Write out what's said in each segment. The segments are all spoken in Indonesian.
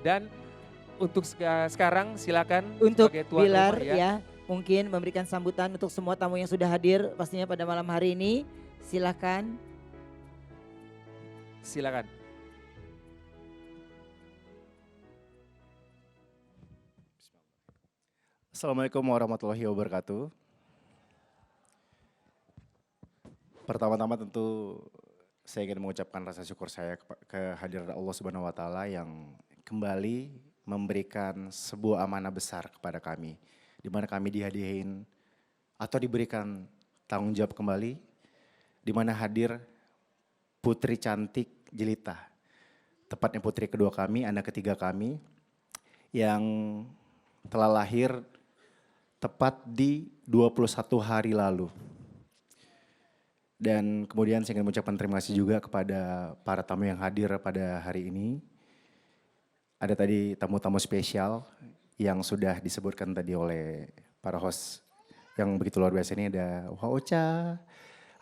Dan untuk sekarang silakan Untuk sebagai tuan Bilar rumah ya, mungkin memberikan sambutan untuk semua tamu yang sudah hadir pastinya pada malam hari ini. Silakan. Silakan. Assalamualaikum warahmatullahi wabarakatuh. Pertama-tama tentu saya ingin mengucapkan rasa syukur saya kehadiran Allah Subhanahu wa taala yang kembali memberikan sebuah amanah besar kepada kami, di mana kami dihadiahin atau diberikan tanggung jawab kembali, di mana hadir putri cantik jelita, tepatnya putri kedua kami, anak ketiga kami, yang telah lahir tepat di 21 hari lalu. Dan kemudian saya ingin mengucapkan terima kasih juga kepada para tamu yang hadir pada hari ini. Ada tadi tamu-tamu spesial yang sudah disebutkan tadi oleh para host yang begitu luar biasa. Ini ada Wah Ocha,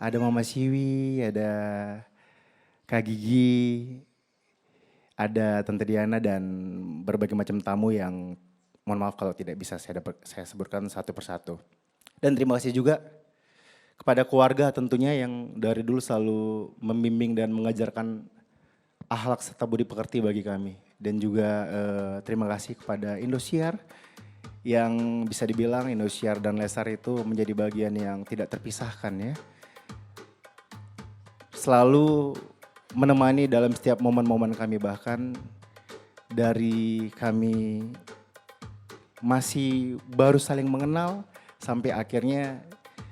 ada Mama Siwi, ada Kak Gigi, ada Tante Diana dan berbagai macam tamu yang mohon maaf kalau tidak bisa saya sebutkan satu persatu. Dan terima kasih juga kepada keluarga tentunya yang dari dulu selalu membimbing dan mengajarkan akhlak serta budi pekerti bagi kami. Dan juga terima kasih kepada Indosiar yang bisa dibilang Indosiar dan Lesar itu menjadi bagian yang tidak terpisahkan ya. Selalu menemani dalam setiap momen-momen kami, bahkan dari kami masih baru saling mengenal sampai akhirnya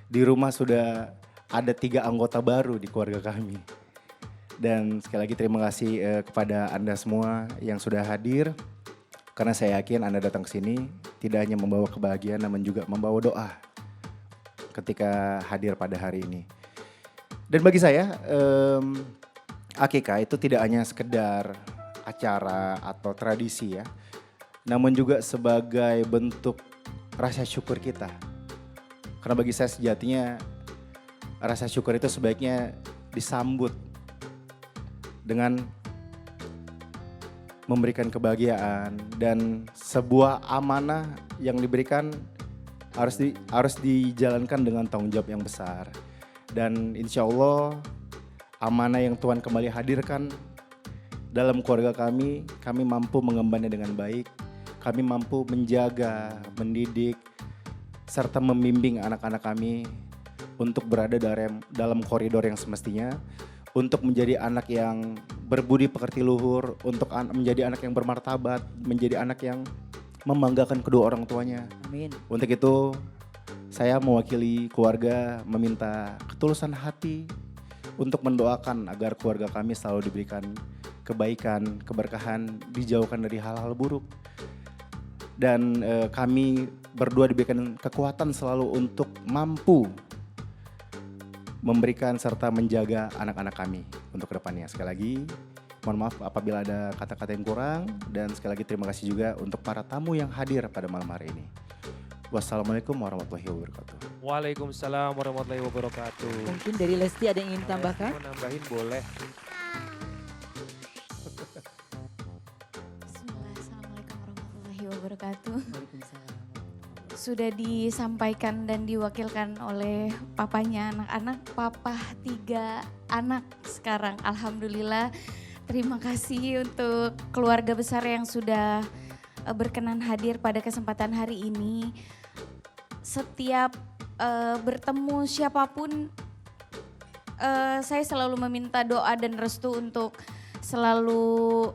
di rumah sudah ada 3 anggota baru di keluarga kami. Dan sekali lagi terima kasih kepada Anda semua yang sudah hadir. Karena saya yakin Anda datang ke sini tidak hanya membawa kebahagiaan namun juga membawa doa ketika hadir pada hari ini. Dan bagi saya akikah itu tidak hanya sekedar acara atau tradisi ya. Namun juga sebagai bentuk rasa syukur kita. Karena bagi saya sejatinya rasa syukur itu sebaiknya disambut dengan memberikan kebahagiaan dan sebuah amanah yang diberikan harus dijalankan dengan tanggung jawab yang besar. Dan insya Allah amanah yang Tuhan kembali hadirkan dalam keluarga kami mampu mengembannya dengan baik. Kami mampu menjaga, mendidik, serta membimbing anak-anak kami untuk berada dalam koridor yang semestinya, untuk menjadi anak yang berbudi pekerti luhur, untuk menjadi anak yang bermartabat, menjadi anak yang membanggakan kedua orang tuanya. Amin. Untuk itu saya mewakili keluarga meminta ketulusan hati untuk mendoakan agar keluarga kami selalu diberikan kebaikan, keberkahan, dijauhkan dari hal-hal buruk. Dan kami berdua diberikan kekuatan selalu untuk mampu memberikan serta menjaga anak-anak kami untuk kedepannya. Sekali lagi mohon maaf apabila ada kata-kata yang kurang dan sekali lagi terima kasih juga untuk para tamu yang hadir pada malam hari ini. Wassalamualaikum warahmatullahi wabarakatuh. Waalaikumsalam warahmatullahi wabarakatuh. Mungkin dari Lesti ada yang ingin ditambahkan? Mau nambahin boleh. Bismillah, Assalamualaikum warahmatullahi wabarakatuh. Sudah disampaikan dan diwakilkan oleh papanya anak-anak, papa 3 anak sekarang. Alhamdulillah, terima kasih untuk keluarga besar yang sudah berkenan hadir pada kesempatan hari ini. Setiap bertemu siapapun, saya selalu meminta doa dan restu untuk selalu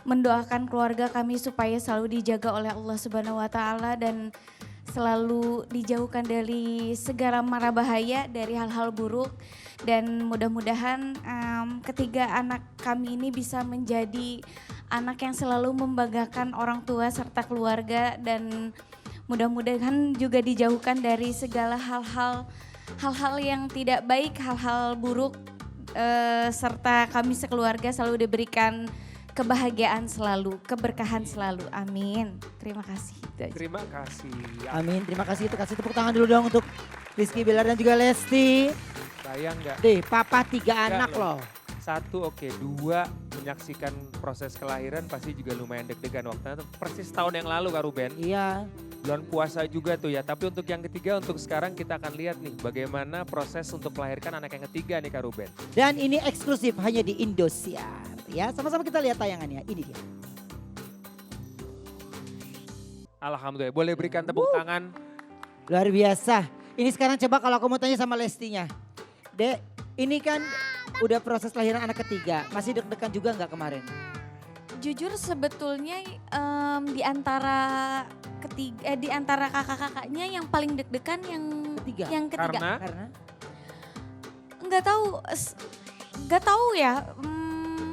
mendoakan keluarga kami supaya selalu dijaga oleh Allah Subhanahu wa taala dan selalu dijauhkan dari segala mara bahaya, dari hal-hal buruk. Dan mudah-mudahan ketiga anak kami ini bisa menjadi anak yang selalu membanggakan orang tua serta keluarga. Dan mudah-mudahan juga dijauhkan dari segala hal-hal yang tidak baik, hal-hal buruk. Serta kami sekeluarga selalu diberikan kebahagiaan selalu, keberkahan selalu. Amin. Terima kasih. Terima kasih. Amin, terima kasih. Itu kasih tepuk tangan dulu dong untuk Rizky Bilar dan juga Lesti. Sayang nggak? Deh, papa 3 anak loh. 1 oke, 2 menyaksikan proses kelahiran pasti juga lumayan deg-degan waktu itu. Persis tahun yang lalu Kak Ruben. Iya. Bulan puasa juga tuh ya. Tapi untuk yang ketiga, untuk sekarang kita akan lihat nih bagaimana proses untuk melahirkan anak yang ketiga nih Kak Ruben. Dan ini eksklusif hanya di Indosiar. Ya, sama-sama kita lihat tayangannya. Ini dia. Alhamdulillah. Boleh berikan tepuk tangan. Luar biasa. Ini sekarang coba kalau aku mau tanya sama Lestinya. Dek, ini kan udah proses lahiran anak ketiga. Masih deg-degan juga nggak kemarin? Jujur sebetulnya di antara di antara kakak-kakaknya yang paling deg-degan Ketiga. yang ketiga. Karena? Nggak tahu ya.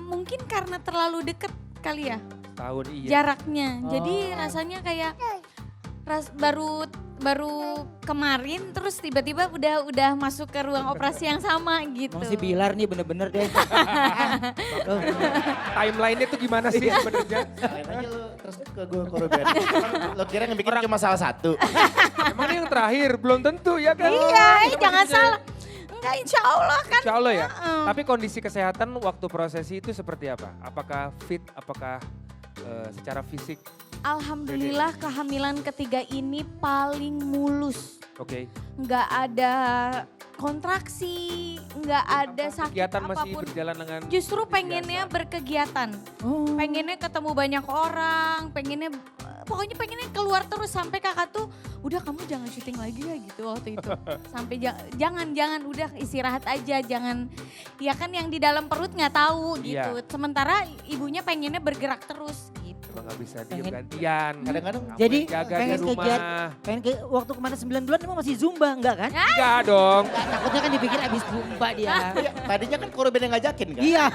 Mungkin karena terlalu deket kali ya Tahun iya. jaraknya. Jadi Oh. rasanya kayak baru kemarin terus tiba-tiba udah masuk ke ruang operasi yang sama gitu. Emang si Bilar nih bener-bener deh. Loh, Timeline-nya tuh gimana sih sebenarnya? Lain aja lo terus ke gue korban. Lo kira yang bikin cuma salah satu. Emang ini yang terakhir, belum tentu ya kan? Iya, jangan salah. Enggak, insya Allah kan. Insya Allah ya. Heeh. Tapi kondisi kesehatan waktu prosesi itu seperti apa? Apakah fit, apakah secara fisik? Alhamdulillah kehamilan ketiga ini paling mulus. Oke. Nggak ada kontraksi, nggak ada sakit Kegiatan masih apapun. berjalan dengan Justru pengennya berkegiatan. Oh. Pengennya ketemu banyak orang, pokoknya pengennya keluar terus sampai kakak tuh udah kamu jangan syuting lagi ya gitu waktu itu. Sampai jangan udah istirahat aja, jangan ya kan yang di dalam perut nggak tahu gitu. Iya. Sementara ibunya pengennya bergerak terus gitu. emang nggak bisa diem Pengen- gantian. Kadang-kadang Kamu Jadi yang jaga di pengen rumah. Pengen ke waktu kemarin 9 bulan emang masih Zumba enggak kan? Enggak dong. Enggak, takutnya kan dipikir abis Zumba dia. Iya, tadinya kan korban yang ngajakin kan. Iya.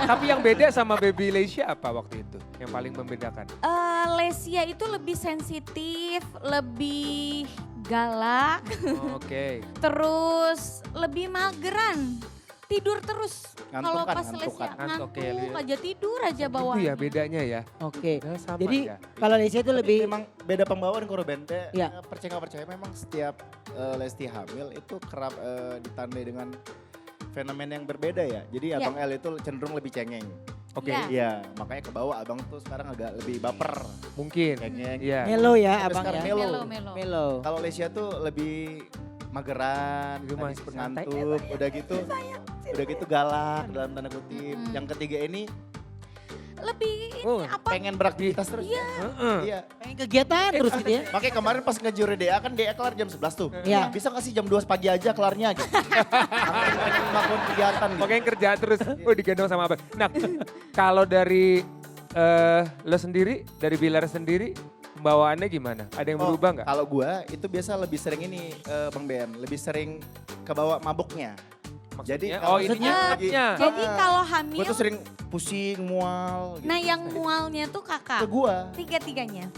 Tapi yang beda sama baby Lesia apa waktu itu? Yang paling membedakan? Lesia itu lebih sensitif, lebih galak, Oh, Oke. terus lebih mageran. Tidur terus. Ngantuk Kalau kan, pas ngantuk Lesia kan. Ngantuk, ngantuk oke, aja tidur aja Itu bawahnya. ya bedanya ya. Oke. Ya, sama Jadi ya. kalau Lesia itu Tapi lebih memang beda pembawaan korban. Iya. Percaya nggak percaya memang setiap Lesti hamil itu kerap ditandai dengan fenomena yang berbeda ya. Jadi Iya. Abang L itu cenderung lebih cengeng. Oke. Iya. Iya, makanya ke bawah Abang tuh sekarang agak lebih baper. Mungkin. Cengeng. Iya. melo ya Sampai abang sekarang ya. melo. Melo. Melo. Kalau Lesia tuh lebih mageran, Itu masih tadi santai. ngantuk, udah gitu galak dalam tanda kutip. Mm-mm. Yang ketiga ini Lebih Oh, ini apa? pengen beraktivitas terus. Iya. Heeh. Iya. Pengen kegiatan terus gitu ya. Makanya kemarin pas ngejuri DA kan DA kelar jam 11 tuh. Iya. Bisa gak sih jam 2 pagi aja kelarnya gitu. Sampai pengen melakukan kegiatan gitu. Pokoknya kerja terus. Oh digendong sama abang. Nah kalau dari lo sendiri, dari Bilar sendiri, pembawaannya gimana? Ada yang Oh, berubah nggak? Kalau gua itu biasa lebih sering ini Bang Ben, lebih sering kebawa mabuknya. Jadi Maksudnya? kalau Oh ininya lagi- perutnya. Jadi kalau hamil, Gua tuh sering pusing, mual gitu. nah yang mualnya tuh Ke kakak. gua. Tiga-tiganya.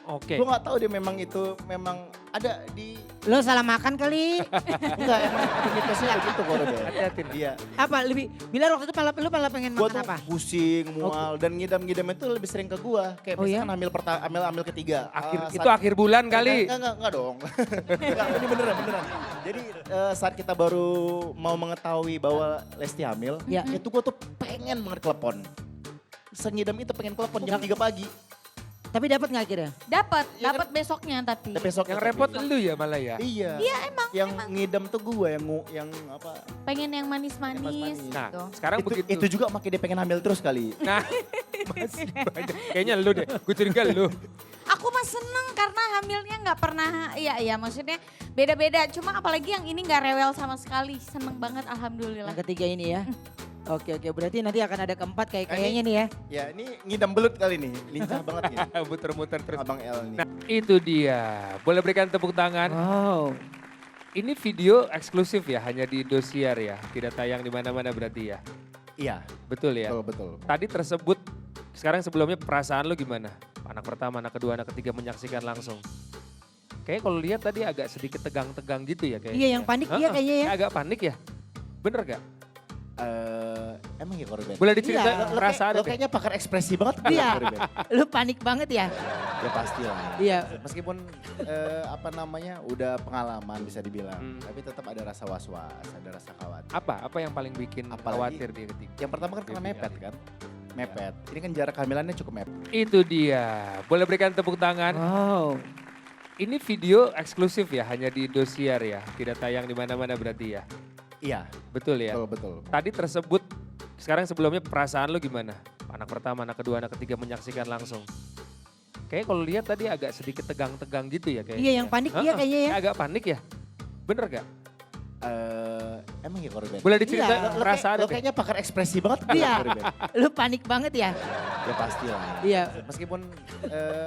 Oke. Gua nggak tahu dia memang itu memang ada di Lo salah makan kali. enggak emang mitosnya begitu kok Ben. Hati-hati. Nah. Iya. Apa lebih Bilar waktu itu lu malah pengen Gua makan tuh apa? pusing, mual dan ngidam-ngidam itu lebih sering ke gua. Kayak Oh, misalkan hamil ketiga. Itu akhir bulan kali. Enggak dong. Enggak, ini beneran. Jadi saat kita baru mau mengetahui bahwa Lesti hamil, Ya. itu gua tuh pengen banget telepon. Sengidam itu pengen telepon jam 3 pagi. Tapi dapat nggak akhirnya? Dapat, Iya kan? dapat besoknya tapi. Besok Yang repot lu ya malah ya. Iya. Iya emang. Yang ngidam tuh gua yang apa? Pengen yang manis-manis manis-manis. Nah gitu. sekarang begitu. Itu juga makanya dia pengen hamil terus kali. Nah masih banyak. Kayaknya lu deh. Gue curiga lu. Aku mah seneng karena hamilnya nggak pernah, iya maksudnya beda-beda. Cuma apalagi yang ini nggak rewel sama sekali. Seneng banget alhamdulillah. Yang ketiga ini ya. Oke, berarti nanti akan ada keempat kayaknya nih ya. Ya ini ngidam belut kali nih. Lincah banget nih. Muter-muter terus. Abang L nih. Nah itu dia. Boleh berikan tepuk tangan. Wow. Ini video eksklusif ya, hanya di Indosiar ya. Tidak tayang di mana-mana berarti ya. Iya, Betul ya. betul. Tadi tersebut, sekarang sebelumnya perasaan lu gimana? Anak pertama, anak kedua, anak ketiga menyaksikan langsung. Kayaknya kalau lihat tadi agak sedikit tegang-tegang gitu ya kayaknya. Iya yang panik dia kayaknya ya. Kayak agak panik ya? Bener gak? Emang ya korban? Boleh diceritain Iya. perasaan Lo deh. kayaknya pakar ekspresi banget. Iya. Korban. Lu panik banget ya. Ya pastilah. Iya. Meskipun apa namanya udah pengalaman bisa dibilang, tapi tetap ada rasa was-was, ada rasa khawatir. Apa yang paling bikin Apalagi- khawatir dia ketika? Yang pertama kan karena Baby mepet Ali. kan, mepet. Ini kan jarak kehamilannya cukup mepet. Itu dia. Boleh berikan tepuk tangan. Wow. Ini video eksklusif ya, hanya di Indosiar ya. Tidak tayang di mana-mana berarti ya. Iya, Betul ya. betul. Tadi tersebut, sekarang sebelumnya perasaan lu gimana? Anak pertama, anak kedua, anak ketiga menyaksikan langsung. Kayaknya kalau lihat tadi agak sedikit tegang-tegang gitu ya kayaknya. Iya, yang panik dia kayaknya ya. Agak panik ya? Bener gak? Emang ya korban? Boleh diceritain Iya. perasaan Lo deh. kayaknya pakar ekspresi banget. Iya. Korban. Lu panik banget ya? Ya pastilah. Iya. Meskipun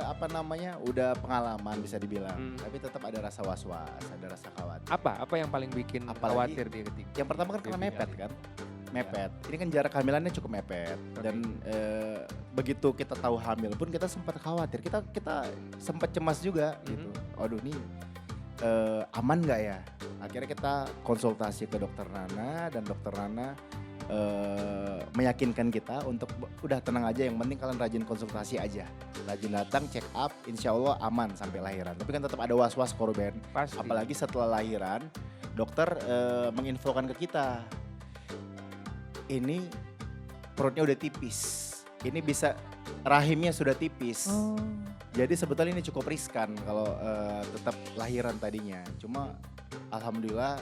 apa namanya udah pengalaman bisa dibilang, tapi tetap ada rasa was-was, ada rasa khawatir. Apa yang paling bikin Apalagi- khawatir dia ketika? Yang pertama kan karena Baby mepet Ali. kan, mepet. Ini kan jarak kehamilannya cukup mepet dan begitu kita tahu hamil pun kita sempat khawatir, kita sempat cemas juga gitu. Aduh nih aman nggak ya? Akhirnya kita konsultasi ke dokter Nana dan dokter Nana meyakinkan kita untuk udah tenang aja, yang penting kalian rajin konsultasi aja, rajin datang check up, insya Allah aman sampai lahiran. Tapi kan tetap ada was-was korban, Pasti. apalagi setelah lahiran dokter menginfokan ke kita, ini perutnya udah tipis, ini bisa rahimnya sudah tipis. Oh. Jadi sebetulnya ini cukup riskan kalau tetap lahiran tadinya. Cuma alhamdulillah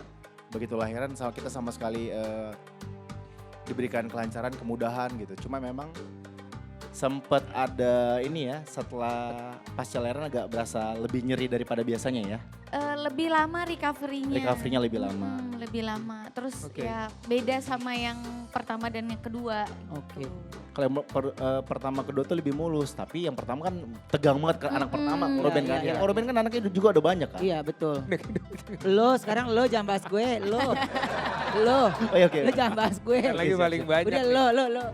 begitu lahiran kita sama sekali diberikan kelancaran, kemudahan gitu. Cuma memang sempat ada ini ya, setelah pasca lahiran agak berasa lebih nyeri daripada biasanya ya. Lebih lama recovery-nya. Recovery-nya lebih lama. Lebih lama. Terus Oke. ya beda sama yang pertama dan yang kedua. Oke. Kalau yang pertama kedua tuh lebih mulus, tapi yang pertama kan tegang banget kan anak pertama korban kan. iya, Yang iya. korban kan anaknya juga ada banyak kan. Iya betul. Lo sekarang lo jangan bahas gue, lo. Lo. Oh iya, oke. Lo jangan bahas gue. Yang lagi siap, paling siap. banyak. Udah nih. lo.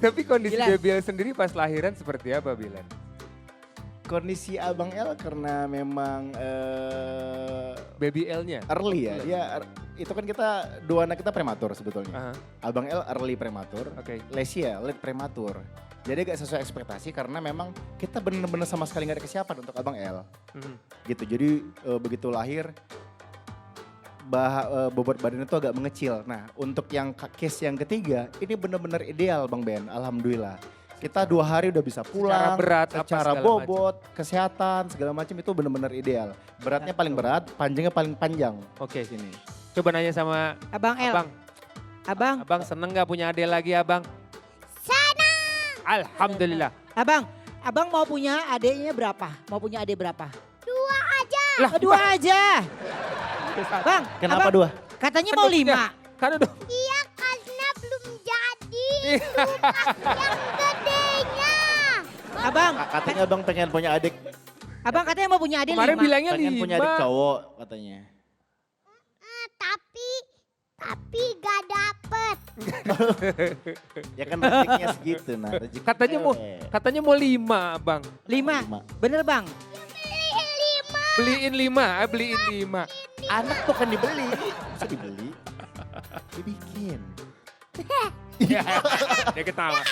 Tapi kondisi Bilan. Baby Al sendiri pas lahiran seperti apa Bilan? Kondisi Abang El karena memang Baby L-nya? early ya. Dia itu kan dua anak kita prematur sebetulnya. Aha, Abang El early prematur, Oke. Lesia late prematur. Jadi agak sesuai ekspektasi karena memang kita benar-benar sama sekali nggak ada kesiapan untuk Abang El. Mhm. Gitu. Jadi begitu lahir bobot badannya itu agak mengecil. Nah, untuk yang case yang ketiga ini benar-benar ideal Bang Ben, alhamdulillah. Kita 2 hari udah bisa pulang. berat, apa secara segala bobot, kesehatan, segala macam itu benar-benar ideal. Beratnya paling berat, panjangnya paling panjang. Oke. Sini. Coba nanya sama Abang El. Abang. Abang seneng gak punya adik lagi Abang? Senang. Alhamdulillah. Abang mau punya adiknya berapa? Mau punya adik berapa? Lah, Oh, 2 aja. Bang, Kenapa abang 2? katanya mau 5. Kan udah. Iya karena belum jadi Iya. yang gedenya. Abang, Katanya Bang pengen punya adik, abang katanya mau punya adik Kemarin 5. bilangnya pengen punya adik 5. cowok katanya. Tapi gak dapet. Ya kan rezekinya segitu nah. rezeki cewek. Katanya mau 5 Bang. 5. Bener bang? Beliin 5, beliin 5. Anak tuh kan dibeli, bisa dibeli, dibikin. Dia ketawa.